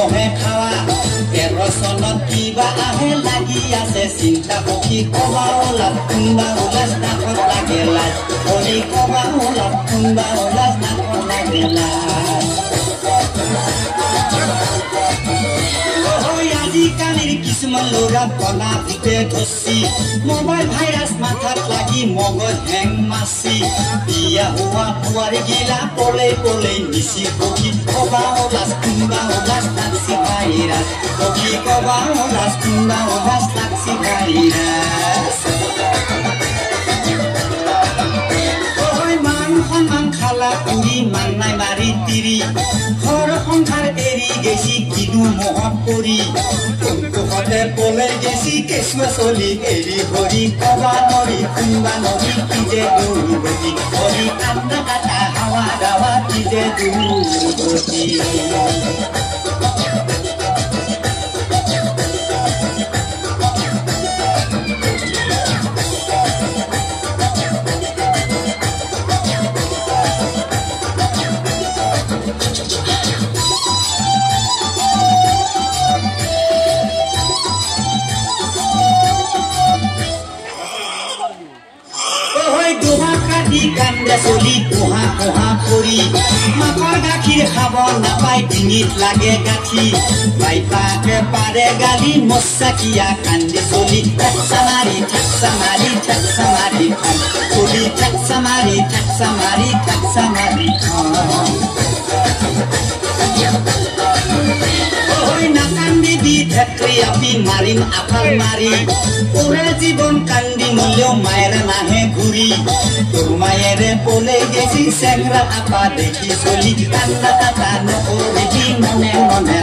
মহে খাওয়া 13 চনত কিবা আহে লাগি আছে চিন্তা পক্ষী কবা ওলাত কোনবা ওলাজ নাকত লাগে লাজ হৰি কবা ওলাত কোনবা ওলাজ নাকত লাগে লাজ আজিকালিৰ কিছুমান ল'ৰা কণা ভূতে ধচি মোবাইল ভাইৰাছ মাথাত লাগি মগজ হেং মাছি বিয়া হোৱা বোৱাৰী গিলা পলে পলে মিছি পক্ষী কবা ওলাজ কোনবা ওলাজ নাকচি ভাইৰাছ পক্ষী কবা ওলাজ কোনবা ওলাজ নাকচি ভাইৰাছ মান খালা পুৰি মান নাই মাৰি তিৰি ঘৰ সংসাৰ এৰি গেছি কিনো মহত কৰি কোনটোতে পলে গেছি কেঁচুৱা চলি এৰি ভৰি কবা নৰি কোনবা নদী কি যে দুৰ্গতি ভৰি কান্দা কাটা হাৱা দাৱা কি যে দুৰ্গতি কান্দে চলি কোহা কোহা কৰি মাকৰ গাখীৰ খাব নাপাই ডিঙিত লাগে গাঠি বাইপাকে পাৰে গালি মচ্চাকিয়া কান্দে চলি ঠাকচা মাৰি ঠাকচা মাৰি ঠাকচা মাৰি চলি ঠাকচা মাৰি ঠাকচা মাৰি ঠাকচা মাৰি নাকান্দিবি ঠেকৰি আপি মাৰিম আফাল মাৰি পুৰা জীৱন কান্দি মলেও মায়েৰ নাহে ঘূৰি তোৰ মায়েৰে পলে গেছি চেংৰা আপা দেখি চলি কান্দা কাটা নকৰিবি মনে মনে